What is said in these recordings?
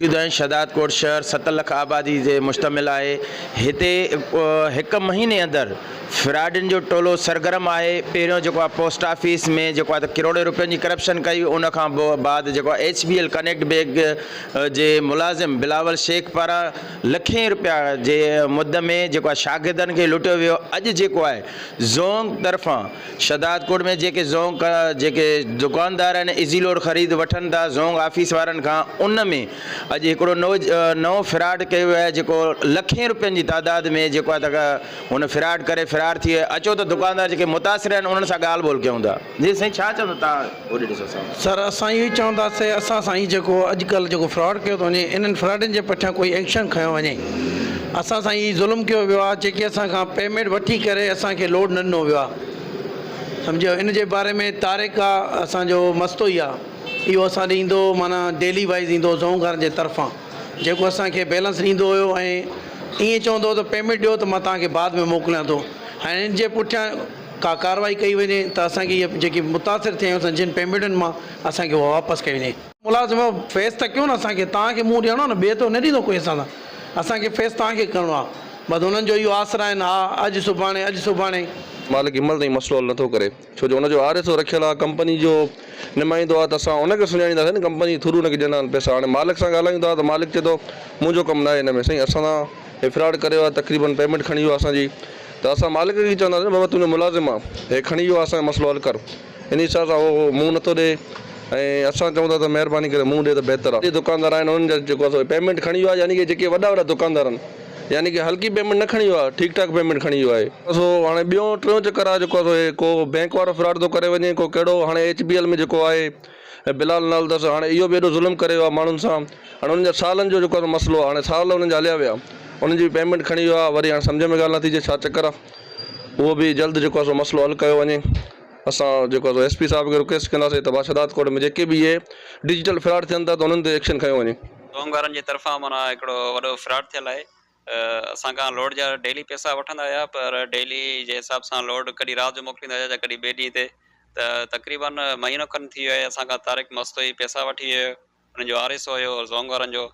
शदाद कोट शहर 7 लाख आबादी जे मुश्तमिल है। हिते एक महीने अंदर फ्रॉडन जो टोलो सरगर्म है। पहिरियों जो पोस्ट ऑफिस में जो करोड़ों रुपयनि जी करप्शन कई, उन बाद जो HBL कनेक्ट बैंक जे मुलाजिम बिलावल शेख पारा लखें रुपया जे मुद्द में जो शागिर्दनि के लुटियो वियो। अॼु जेको आहे ज़ोंग तरफ़ां शदाद कोट में जेके ज़ोंग जेके दुकानदार आहिनि इज़ी लोड ख़रीद वठनि था ज़ोंग ऑफिस वारनि खां, उन में अॼु हिकिड़ो नओं फ्रॉड कयो आहे जेको लखें रुपयनि जी तादाद में जेको आहे त हुन फ्रॉड करे फरार थी वियो। अचो त दुकानदार जेके मुतासिर आहिनि उन्हनि सां ॻाल्हि ॿोल कयूं था। जी साईं, छा चवंदो तव्हां होॾे ॾिसो सर? असां इहो ई चवंदासीं, असां साईं जेको अॼुकल्ह जेको फ्रॉड कयो थो वञे, इन्हनि फ्रॉडनि जे पुठियां कोई एक्शन खयो वञे। असां सां ई ज़ुल्म कयो वियो आहे, जेके असां खां पेमेंट वठी करे असांखे लोड न ॾिनो वियो आहे, सम्झो। इन जे बारे में तारिक आहे असांजो मस्तो ई आहे, इहो असां ॾे ईंदो, माना डेली वाइज़ ईंदो ज़ोंग वारनि जे तरफ़ां, जेको असांखे बैलेंस ॾींदो हुयो ऐं ईअं चवंदो त पेमेंट ॾियो त मां तव्हांखे बाद में मोकिलियां थो। हाणे इन जे पुठियां का कार्रवाई कई वञे त असांखे इहे जेकी मुतासिर थिया आहियूं जिन पेमेंटुनि मां, असांखे उहा वापसि कई वञे। मुलाज़िम फेस त कयूं न, असांखे तव्हांखे मुंहुं ॾियणो न, ॿिए तो न ॾींदो कोई असां सां, असांखे फेस तव्हांखे करिणो आहे। बसि हुननि जो इहो आसरा आहिनि, हा अॼु सुभाणे मालिक हिमल ताईं मसलो हल नथो करे, छो जो हुनजो RSO रखियल आहे, कंपनी जो नुमाइंदो आहे, त असां हुनखे सुञाणींदासीं न, कंपनी थ्रू हुनखे ॾियणा आहिनि पैसा। हाणे मालिक सां ॻाल्हायूं था त मालिक चए थो मुंहिंजो कमु न आहे हिन में। साईं, असां सां हे फ्रॉड करियो आहे, तक़रीबन पेमेंट खणी वियो आहे असांजी, त असां मालिक खे चवंदासीं बाबा तुंहिंजो मुलाज़िम आहे, हे खणी वियो आहे, असांजो मसलो हल कर। इन हिसाब सां उहो मुंहुं नथो ॾिए ऐं असां चऊं था त महिरबानी करे मुंहुं ॾिए त बहितर आहे। दुकानदार आहिनि उन्हनि जा जेको आहे पेमेंट खणी वियो आहे, यानी कि जेके वॾा दुकानदार आहिनि, यानी कि हल्की पेमेंट न खणी वियो आहे, ठीकु ठाक पेमेंट खणी वियो आहे। हाणे ॿियों टियों चक्कर आहे जेको आहे को बैंक वारो फ्रॉड थो करे वञे, को कहिड़ो हाणे HBL में जेको आहे बिलाल नाल अथसि, हाणे इहो बि एॾो ज़ुल्म करे वियो आहे माण्हुनि सां। हाणे उन्हनि जा सालनि जो जेको आहे मसलो आहे, हाणे साल उन्हनि जा हलिया विया, उन्हनि जी पेमेंट खणी वियो आहे, वरी हाणे सम्झ में ॻाल्हि नथी अचे छा चक्कर आहे। उहो बि जल्द जेको आहे मसलो हल कयो वञे। असां जेको आहे SP साहिब खे रिक्वेस्ट कंदासीं त शदाद कोट में जेके बि इहे डिजिटल फ्रॉड थियनि था त उन्हनि ते एक्शन खयो वञे। ज़ोंग वारनि जे तरफ़ां माना हिकिड़ो वॾो फ्रॉड थियल आहे। असां खां लोड जा डेली पैसा वठंदा हुया, पर डेली जे हिसाब सां लोड कॾहिं राति जो मोकिलींदा हुया, कॾहिं ॿिए ॾींहं ते। त तक़रीबन महीनो खनि थी वियो आहे असां खां तारिक मस्तो ई पैसा वठी वियो, हुनजो RSO हुयो ज़ोंग वारनि जो,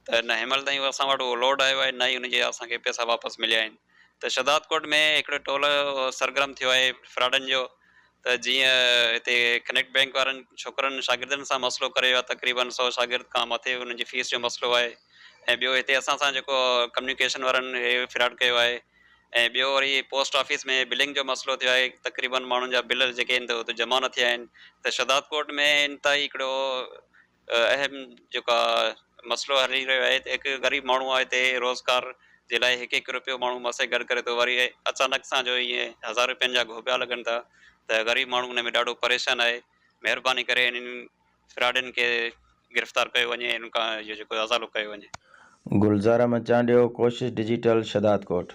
त न हिनमहिल ताईं असां वटि उहो लोड आयो आहे, न ई हुनजे असांखे पैसा वापसि मिलिया आहिनि। त शदाद कोट में हिकिड़ो टोलो सरगर्म थियो आहे फ्रॉडनि जो, त जीअं हिते कनेक्ट बैंक वारनि छोकिरनि शागिर्दनि सां मसइलो करे वियो आहे, तक़रीबन 100 शागिर्द खां मथे हुननि जी फीस जो मसइलो आहे। ऐं ॿियो हिते असां सां जेको कम्युनिकेशन वारनि हे फ्रॉड कयो आहे। ऐं ॿियो वरी पोस्ट ऑफिस में बिलिंग जो मसइलो थियो आहे, तक़रीबन माण्हुनि जा बिल जेके आहिनि त उते जमा न थिया आहिनि। त शदाद कोट में इंतिहाई हिकिड़ो अहम जेका मसइलो हली रहियो आहे। हिकु ग़रीब माण्हू आहे हिते रोज़गार जे लाइ हिकु रुपयो माण्हू मसे गॾु करे थो, वरी अचानक सां जो ईअं 1000 रुपयनि जा घोबिया लॻनि था, त ग़रीब माण्हू हुन में ॾाढो परेशान आहे। महिरबानी करे इन्हनि फ्रॉडनि खे गिरफ़्तार कयो वञे, हिन खां इहो जेको अज़ालो कयो वञे। गुलज़ार मचांडियो, कोशिश डिजिटल, शदाद कोट।